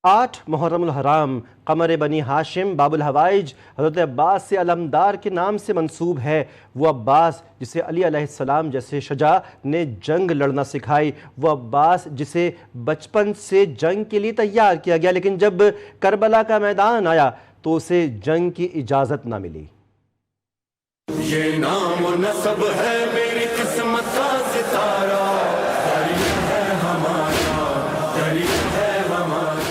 8 محرم الحرام قمر بنی ہاشم باب الحوائج حضرت عباس سے علمدار کے نام سے منسوب ہے۔ وہ عباس جسے علی علیہ السلام جیسے شجاع نے جنگ لڑنا سکھائی، وہ عباس جسے بچپن سے جنگ کے لیے تیار کیا گیا، لیکن جب کربلا کا میدان آیا تو اسے جنگ کی اجازت نہ ملی۔ یہ نام و نسب ہے میری قسمت کا ستارہ،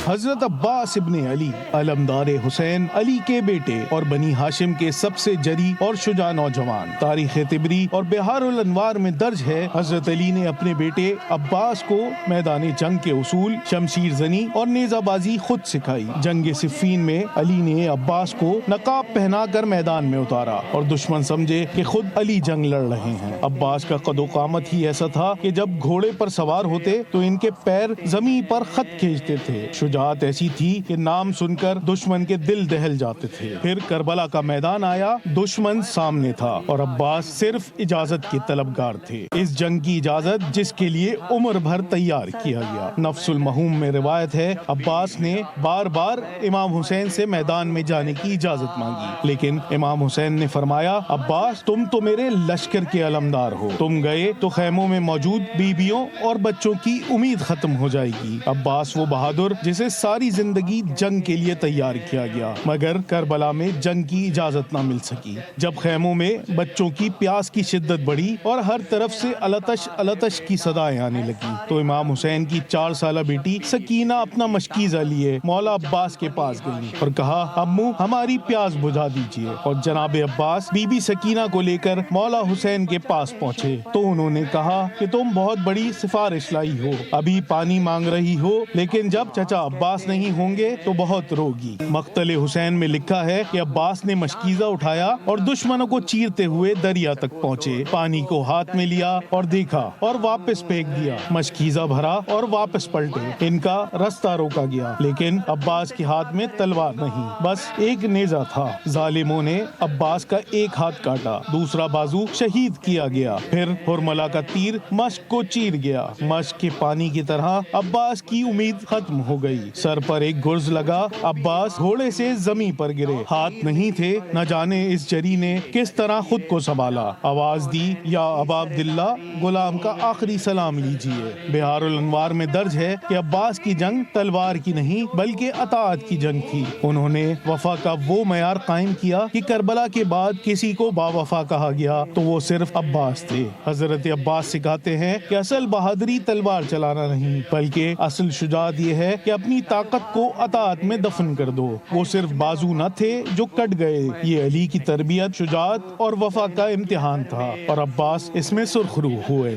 حضرت عباس ابن علی علمدار حسین علی کے بیٹے اور بنی ہاشم کے سب سے جری اور شجاع نوجوان۔ تاریخ طبری اور بحار الانوار میں درج ہے حضرت علی نے اپنے بیٹے عباس کو میدان جنگ کے اصول، شمشیر زنی اور نیزہ بازی خود سکھائی۔ جنگ صفین میں علی نے عباس کو نقاب پہنا کر میدان میں اتارا اور دشمن سمجھے کہ خود علی جنگ لڑ رہے ہیں۔ عباس کا قد و قامت ہی ایسا تھا کہ جب گھوڑے پر سوار ہوتے تو ان کے پیر زمین پر خط کھینچتے تھے۔ شجاعت ایسی تھی کہ نام سن کر دشمن کے دل دہل جاتے تھے۔ پھر کربلا کا میدان آیا، دشمن سامنے تھا اور عباس صرف اجازت کے طلبگار تھے۔ اس جنگ کی اجازت جس کے لیے عمر بھر تیار کیا گیا۔ نفس المہوم میں روایت ہے عباس نے بار بار امام حسین سے میدان میں جانے کی اجازت مانگی، لیکن امام حسین نے فرمایا عباس تم تو میرے لشکر کے علمدار ہو، تم گئے تو خیموں میں موجود بیویوں اور بچوں کی امید ختم ہو جائے گی۔ عباس وہ بہادر جسے ساری زندگی جنگ کے لیے تیار کیا گیا، مگر کربلا میں جنگ کی اجازت نہ مل سکی۔ جب خیموں میں بچوں کی پیاس کی شدت بڑھی اور ہر طرف سے التش التش کی صدائیں آنے لگی تو امام حسین کی 4 سالہ بیٹی سکینہ اپنا مشکیزہ لیے مولا عباس کے پاس گئی اور کہا امو ہماری پیاس بجھا دیجیے، اور جناب عباس بی بی سکینہ کو لے کر مولا حسین کے پاس پہنچے تو انہوں نے کہا کہ تم بہت بڑی سفارش لائی ہو، ابھی پانی مانگ رہی ہو، لیکن جب چچا عباس نہیں ہوں گے تو بہت روگی۔ مقتل حسین میں لکھا ہے کہ عباس نے مشکیزہ اٹھایا اور دشمنوں کو چیرتے ہوئے دریا تک پہنچے، پانی کو ہاتھ میں لیا اور دیکھا اور واپس پھینک دیا، مشکیزہ بھرا اور واپس پلٹے، ان کا رستہ روکا گیا، لیکن عباس کے ہاتھ میں تلوار نہیں، بس ایک نیزہ تھا۔ ظالموں نے عباس کا ایک ہاتھ کاٹا، دوسرا بازو شہید کیا گیا، پھر ہرملا کا تیر مشک کو چیر گیا۔ مشک کے پانی کی طرح عباس کی امید ختم ہو گئی۔ سر پر ایک گرز لگا، عباس گھوڑے سے زمین پر گرے، ہاتھ نہیں تھے، نہ جانے اس جری نے کس طرح خود کو سنبھالا۔ آواز دی یا ابا عبداللہ غلام کا آخری سلام لیجیے۔ بحار الانوار میں درج ہے کہ عباس کی جنگ تلوار کی نہیں بلکہ اطاعت کی جنگ تھی۔ انہوں نے وفا کا وہ معیار قائم کیا کہ کربلا کے بعد کسی کو با وفا کہا گیا تو وہ صرف عباس تھے۔ حضرت عباس سکھاتے ہیں کہ اصل بہادری تلوار چلانا نہیں بلکہ اصل شجاعت یہ ہے کہ اپنی طاقت کو اطاعت میں دفن کر دو۔ وہ صرف بازو نہ تھے جو کٹ گئے، یہ علی کی تربیت، شجاعت اور وفا کا امتحان تھا، اور عباس اس میں سرخرو ہوئے۔